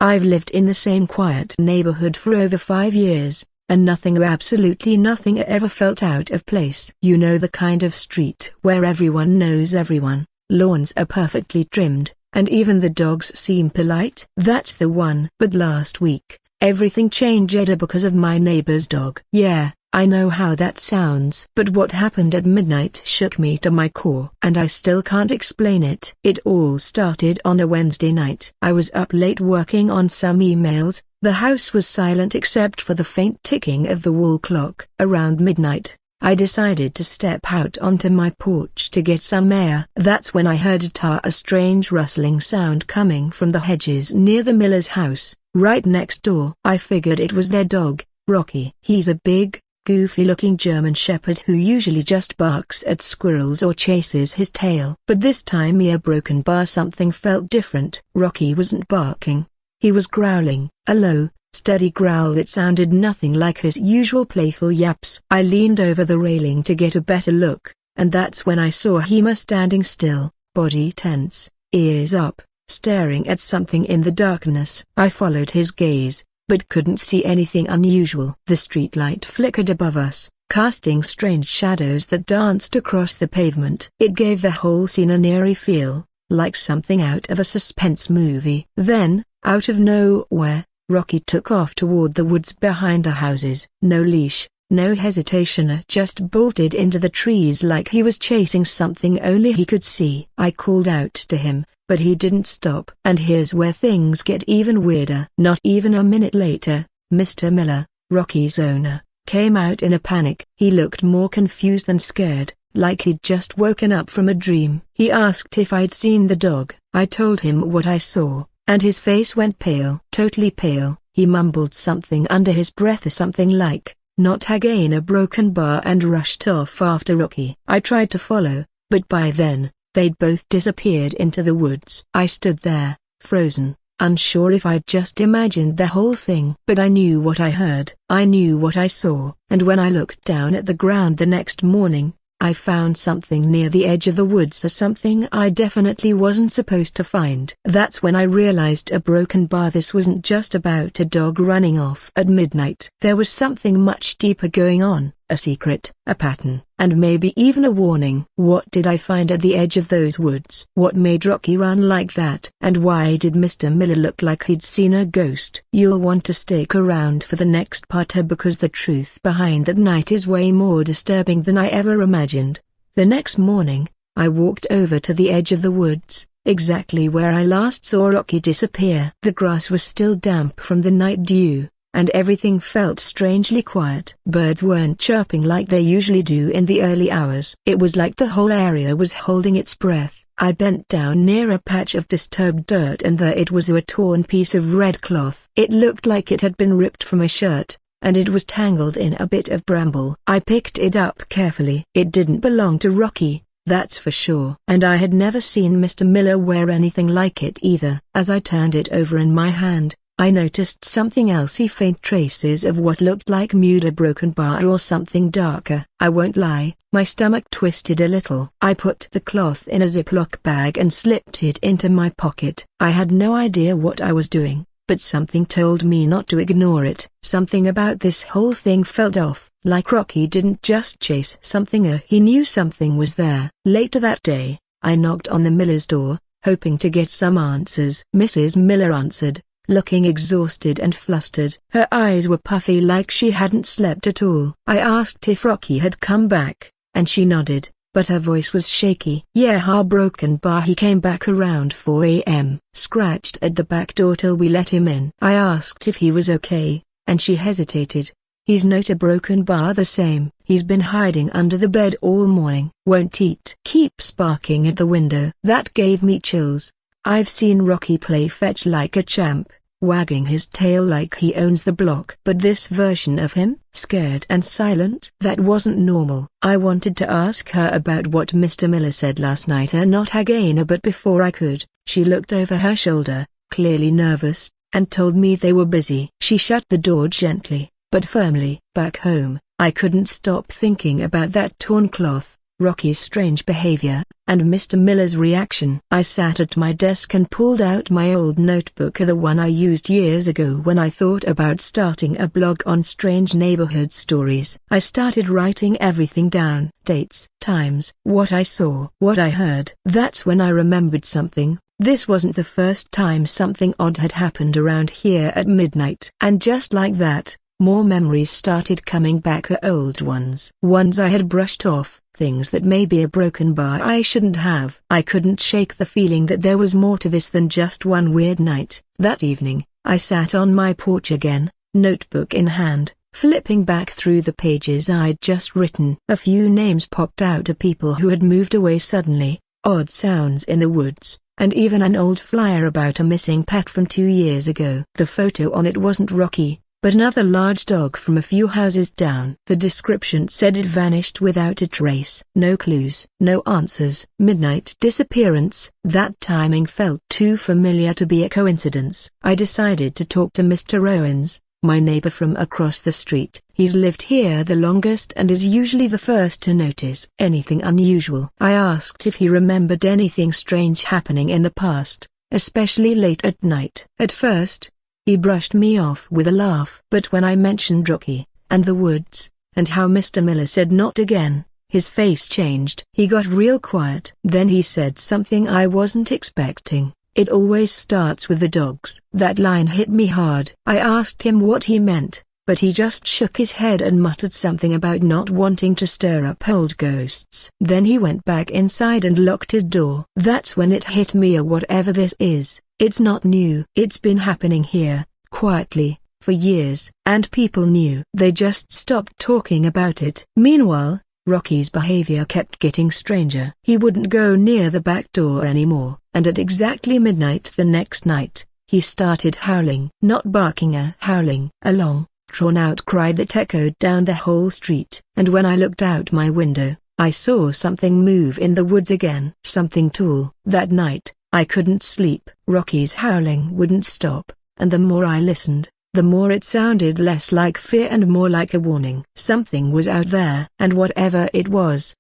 I've lived in the same quiet neighborhood for over 5 years, and nothing, absolutely nothing, ever felt out of place. You know, the kind of street where everyone knows everyone, lawns are perfectly trimmed, and even the dogs seem polite. That's the one. But last week, everything changed because of my neighbor's dog. Yeah, I know how that sounds. But what happened at midnight shook me to my core, and I still can't explain it. It all started on a Wednesday night. I was up late working on some emails. The house was silent except for the faint ticking of the wall clock. Around midnight, I decided to step out onto my porch to get some air. That's when I heard a strange rustling sound coming from the hedges near the Miller's house, right next door. I figured it was their dog, Rocky. He's a big, goofy-looking German shepherd who usually just barks at squirrels or chases his tail. But this time, a broken bar, something felt different. Rocky wasn't barking. He was growling, a low, steady growl that sounded nothing like his usual playful yaps. I leaned over the railing to get a better look, and that's when I saw him standing still, body tense, ears up, staring at something in the darkness. I followed his gaze, but couldn't see anything unusual. The streetlight flickered above us, casting strange shadows that danced across the pavement. It gave the whole scene an eerie feel, like something out of a suspense movie. Then, out of nowhere, Rocky took off toward the woods behind our houses. No leash, no hesitation, just bolted into the trees like he was chasing something only he could see. I called out to him, but he didn't stop. And here's where things get even weirder. Not even a minute later, Mr. Miller, Rocky's owner, came out in a panic. He looked more confused than scared, like he'd just woken up from a dream. He asked if I'd seen the dog. I told him what I saw, and his face went pale. Totally pale. He mumbled something under his breath, something like, "Not again," a broken bar, and rushed off after Rocky. I tried to follow, but by then, they'd both disappeared into the woods. I stood there, frozen, unsure if I'd just imagined the whole thing. But I knew what I heard. I knew what I saw. And when I looked down at the ground the next morning, I found something near the edge of the woods, something I definitely wasn't supposed to find. That's when I realized a broken bar. This wasn't just about a dog running off at midnight. There was something much deeper going on, a secret, a pattern, and maybe even a warning. What did I find at the edge of those woods? What made Rocky run like that? And why did Mr. Miller look like he'd seen a ghost? You'll want to stick around for the next part, because the truth behind that night is way more disturbing than I ever imagined. The next morning, I walked over to the edge of the woods, exactly where I last saw Rocky disappear. The grass was still damp from the night dew, and everything felt strangely quiet. Birds weren't chirping like they usually do in the early hours. It was like the whole area was holding its breath. I bent down near a patch of disturbed dirt, and there it was, a torn piece of red cloth. It looked like it had been ripped from a shirt, and it was tangled in a bit of bramble. I picked it up carefully. It didn't belong to Rocky, that's for sure. And I had never seen Mr. Miller wear anything like it either. As I turned it over in my hand, I noticed something else, faint traces of what looked like a broken bar or something darker. I won't lie, my stomach twisted a little. I put the cloth in a Ziploc bag and slipped it into my pocket. I had no idea what I was doing, but something told me not to ignore it. Something about this whole thing felt off, like Rocky didn't just chase something, he knew something was there. Later that day, I knocked on the Miller's door, hoping to get some answers. Mrs. Miller answered, looking exhausted and flustered. Her eyes were puffy like she hadn't slept at all. I asked if Rocky had come back, and she nodded, but her voice was shaky. "Yeah, broken bar. He came back around 4 a.m. Scratched at the back door till we let him in." I asked if he was okay, and she hesitated. "He's not a broken bar the same. He's been hiding under the bed all morning. Won't eat. Keeps barking at the window." That gave me chills. I've seen Rocky play fetch like a champ, wagging his tail like he owns the block. But this version of him, scared and silent, that wasn't normal. I wanted to ask her about what Mr. Miller said last night, not again, but before I could, she looked over her shoulder, clearly nervous, and told me they were busy. She shut the door gently, but firmly. Back home, I couldn't stop thinking about that torn cloth, Rocky's strange behavior, and Mr. Miller's reaction. I sat at my desk and pulled out my old notebook, the one I used years ago when I thought about starting a blog on strange neighborhood stories. I started writing everything down: dates, times, what I saw, what I heard. That's when I remembered something. This wasn't the first time something odd had happened around here at midnight. And just like that, more memories started coming back, old ones I had brushed off, things that maybe a broken bar I shouldn't have. I couldn't shake the feeling that there was more to this than just one weird night. That evening, I sat on my porch again, notebook in hand, flipping back through the pages I'd just written. A few names popped out of people who had moved away suddenly, odd sounds in the woods, and even an old flyer about a missing pet from 2 years ago. The photo on it wasn't Rocky, but another large dog from a few houses down. The description said it vanished without a trace. No clues, no answers. Midnight disappearance. That timing felt too familiar to be a coincidence. I decided to talk to Mr. Owens, my neighbor from across the street. He's lived here the longest and is usually the first to notice anything unusual. I asked if he remembered anything strange happening in the past, especially late at night. At first, he brushed me off with a laugh. But when I mentioned Rocky, and the woods, and how Mr. Miller said not again, his face changed. He got real quiet. Then he said something I wasn't expecting: "It always starts with the dogs." That line hit me hard. I asked him what he meant, but he just shook his head and muttered something about not wanting to stir up old ghosts. Then he went back inside and locked his door. That's when it hit me: whatever this is, it's not new. It's been happening here, quietly, for years. And people knew. They just stopped talking about it. Meanwhile, Rocky's behavior kept getting stranger. He wouldn't go near the back door anymore, and at exactly midnight the next night, he started howling. Not barking, howling. A long, drawn-out cry that echoed down the whole street. And when I looked out my window, I saw something move in the woods again. Something tall. That night, I couldn't sleep. Rocky's howling wouldn't stop, and the more I listened, the more it sounded less like fear and more like a warning. Something was out there, and whatever it was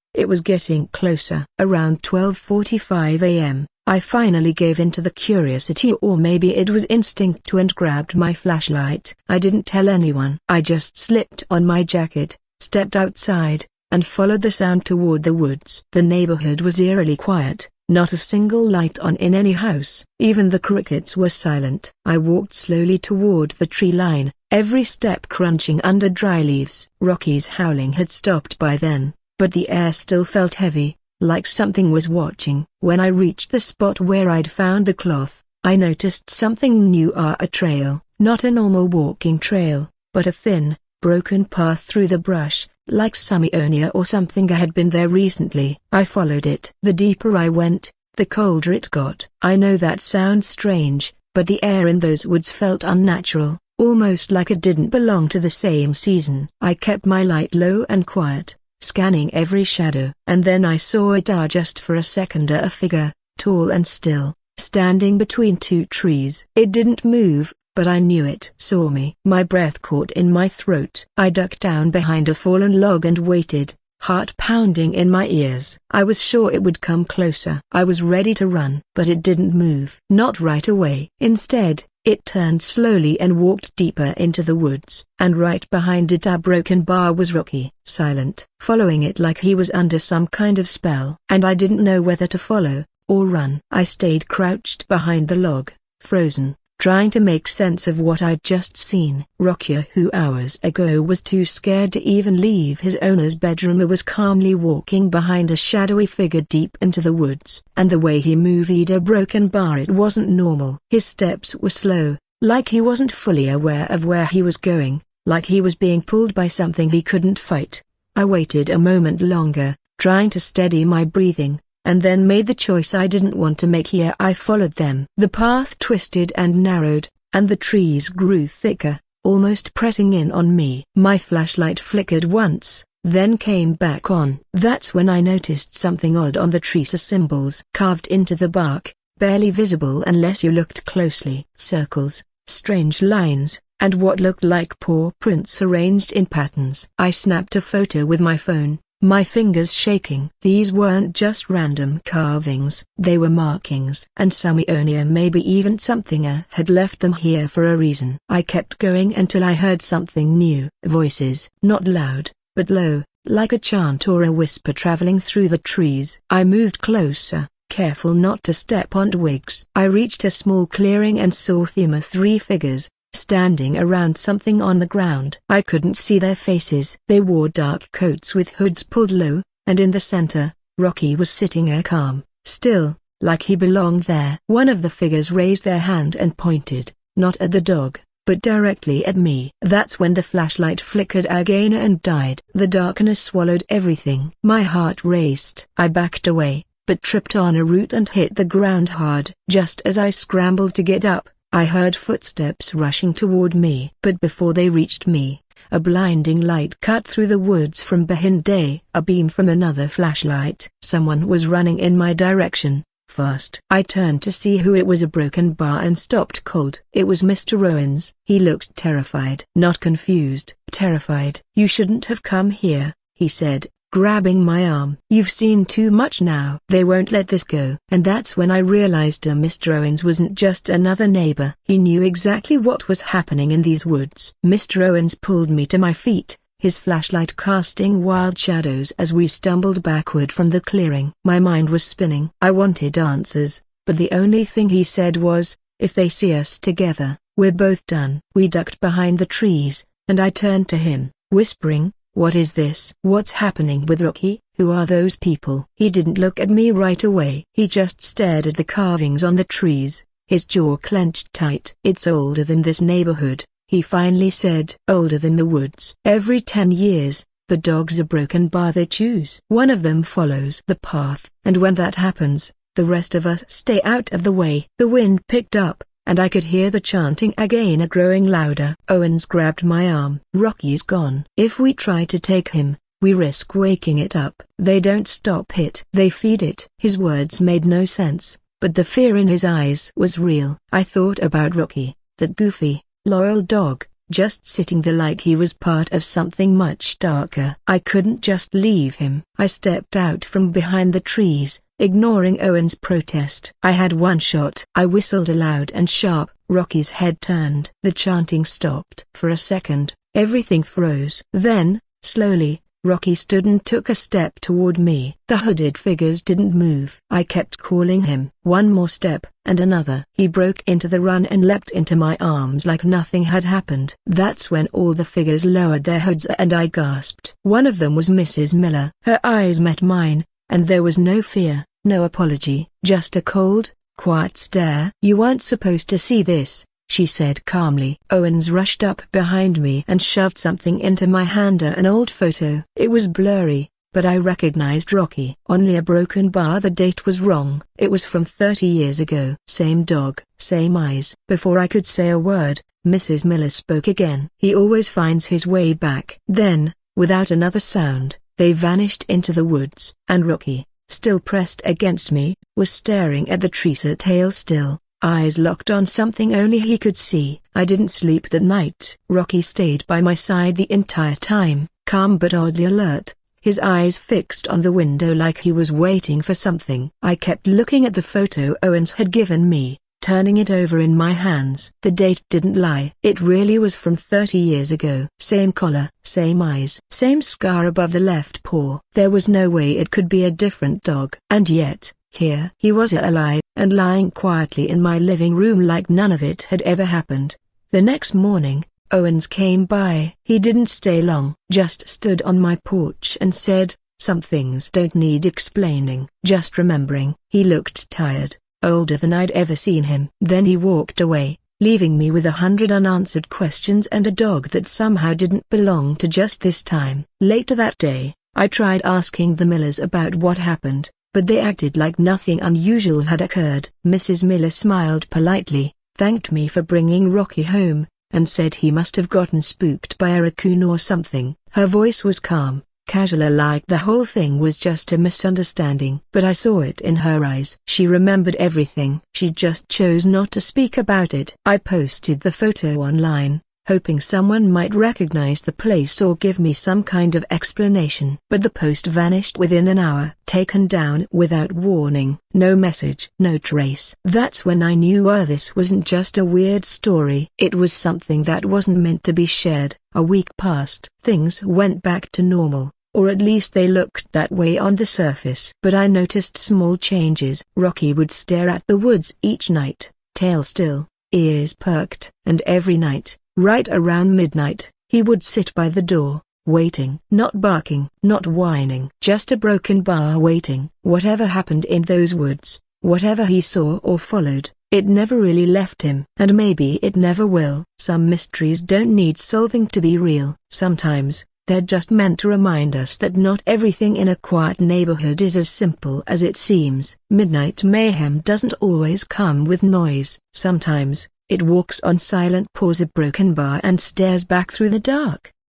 getting closer. Around 12:45 a.m., I finally gave in to the curiosity, or maybe it was instinct, and grabbed my flashlight. I didn't tell anyone. I just slipped on my jacket, stepped outside, and followed the sound toward the woods. The neighborhood was eerily quiet. Not a single light on in any house. Even the crickets were silent. I walked slowly toward the tree line, every step crunching under dry leaves. Rocky's howling had stopped by then, but the air still felt heavy, like something was watching. When I reached the spot where I'd found the cloth, I noticed something new: a trail. Not a normal walking trail, but a thin, broken path through the brush, like some ionia or something had been there recently. I followed it. The deeper I went, the colder it got. I know that sounds strange, but the air in those woods felt unnatural, almost like it didn't belong to the same season. I kept my light low and quiet, scanning every shadow. And then I saw it, just for a second, a figure, tall and still, standing between two trees. It didn't move, but I knew it saw me. My breath caught in my throat. I ducked down behind a fallen log and waited, heart pounding in my ears. I was sure it would come closer. I was ready to run, but it didn't move. Not right away. Instead, it turned slowly and walked deeper into the woods. And right behind it, a broken bar, was Rocky, silent, following it like he was under some kind of spell. And I didn't know whether to follow or run. I stayed crouched behind the log, frozen, trying to make sense of what I'd just seen. Rocky, who hours ago was too scared to even leave his owner's bedroom, was calmly walking behind a shadowy figure deep into the woods. And the way he moved a broken bar, it wasn't normal. His steps were slow, like he wasn't fully aware of where he was going, like he was being pulled by something he couldn't fight. I waited a moment longer, trying to steady my breathing, and then made the choice I didn't want to make. Here I followed them. The path twisted and narrowed, and the trees grew thicker, almost pressing in on me. My flashlight flickered once, then came back on. That's when I noticed something odd on the trees: symbols carved into the bark, barely visible unless you looked closely. Circles, strange lines, and what looked like paw prints arranged in patterns. I snapped a photo with my phone, my fingers shaking. These weren't just random carvings. They were markings. And some owner, maybe even something had left them here for a reason. I kept going until I heard something new. Voices. Not loud, but low, like a chant or a whisper traveling through the trees. I moved closer, careful not to step on twigs. I reached a small clearing and saw 3 figures, standing around something on the ground. I couldn't see their faces. They wore dark coats with hoods pulled low, and in the center, Rocky was sitting calm, still, like he belonged there. One of the figures raised their hand and pointed, not at the dog, but directly at me. That's when the flashlight flickered again and died. The darkness swallowed everything. My heart raced. I backed away, but tripped on a root and hit the ground hard. Just as I scrambled to get up, I heard footsteps rushing toward me. But before they reached me, a blinding light cut through the woods from behind a beam from another flashlight. Someone was running in my direction, fast. I turned to see who it was. A broken bar and stopped cold. It was Mr. Owens. He looked terrified. Not confused, terrified. "You shouldn't have come here," he said, grabbing my arm. "You've seen too much now. They won't let this go." And that's when I realized Mr. Owens wasn't just another neighbor. He knew exactly what was happening in these woods. Mr. Owens pulled me to my feet, his flashlight casting wild shadows as we stumbled backward from the clearing. My mind was spinning. I wanted answers, but the only thing he said was, "If they see us together, we're both done." We ducked behind the trees, and I turned to him, whispering, "What is this? What's happening with Rocky? Who are those people?" He didn't look at me right away. He just stared at the carvings on the trees, his jaw clenched tight. "It's older than this neighborhood," he finally said. "Older than the woods. Every 10 years, the dogs are broken bar they choose. One of them follows the path, and when that happens, the rest of us stay out of the way." The wind picked up, and I could hear the chanting again growing louder. Owens grabbed my arm. "Rocky's gone. If we try to take him, we risk waking it up. They don't stop it. They feed it." His words made no sense, but the fear in his eyes was real. I thought about Rocky, that goofy, loyal dog, just sitting there like he was part of something much darker. I couldn't just leave him. I stepped out from behind the trees, ignoring Owen's protest. I had one shot. I whistled aloud and sharp. Rocky's head turned. The chanting stopped. For a second, everything froze. Then, slowly, Rocky stood and took a step toward me. The hooded figures didn't move. I kept calling him. One more step, and another. He broke into the run and leapt into my arms like nothing had happened. That's when all the figures lowered their hoods and I gasped. One of them was Mrs. Miller. Her eyes met mine, and there was no fear, no apology, just a cold, quiet stare. "You weren't supposed to see this," she said calmly. Owens rushed up behind me and shoved something into my hand, an old photo. It was blurry, but I recognized Rocky. Only a broken bar. The date was wrong. It was from 30 years ago. Same dog, same eyes. Before I could say a word, Mrs. Miller spoke again. "He always finds his way back." Then, without another sound, they vanished into the woods. And Rocky, still pressed against me, was staring at the trees, her tail still, eyes locked on something only he could see. I didn't sleep that night. Rocky stayed by my side the entire time, calm but oddly alert, his eyes fixed on the window like he was waiting for something. I kept looking at the photo Owens had given me, turning it over in my hands. The date didn't lie. It really was from 30 years ago. Same collar, same eyes, same scar above the left paw. There was no way it could be a different dog. And yet, here he was alive, and lying quietly in my living room like none of it had ever happened. The next morning, Owens came by. He didn't stay long, just stood on my porch and said, "Some things don't need explaining, just remembering." He looked tired, older than I'd ever seen him. Then he walked away, leaving me with 100 unanswered questions and a dog that somehow didn't belong to just this time. Later that day, I tried asking the Millers about what happened, but they acted like nothing unusual had occurred. Mrs. Miller smiled politely, thanked me for bringing Rocky home, and said he must have gotten spooked by a raccoon or something. Her voice was calm, casual, like the whole thing was just a misunderstanding. But I saw it in her eyes. She remembered everything. She just chose not to speak about it. I posted the photo online, hoping someone might recognize the place or give me some kind of explanation. But the post vanished within an hour, taken down without warning. No message, no trace. That's when I knew this wasn't just a weird story. It was something that wasn't meant to be shared. A week passed. Things went back to normal, or at least they looked that way on the surface. But I noticed small changes. Rocky would stare at the woods each night, tail still, ears perked. And every night, right around midnight, he would sit by the door, waiting. Not barking, not whining. Just a broken bar waiting. Whatever happened in those woods, whatever he saw or followed, it never really left him. And maybe it never will. Some mysteries don't need solving to be real. Sometimes, they're just meant to remind us that not everything in a quiet neighborhood is as simple as it seems. Midnight mayhem doesn't always come with noise. Sometimes, it walks on silent paws, a broken bar, and stares back through the dark.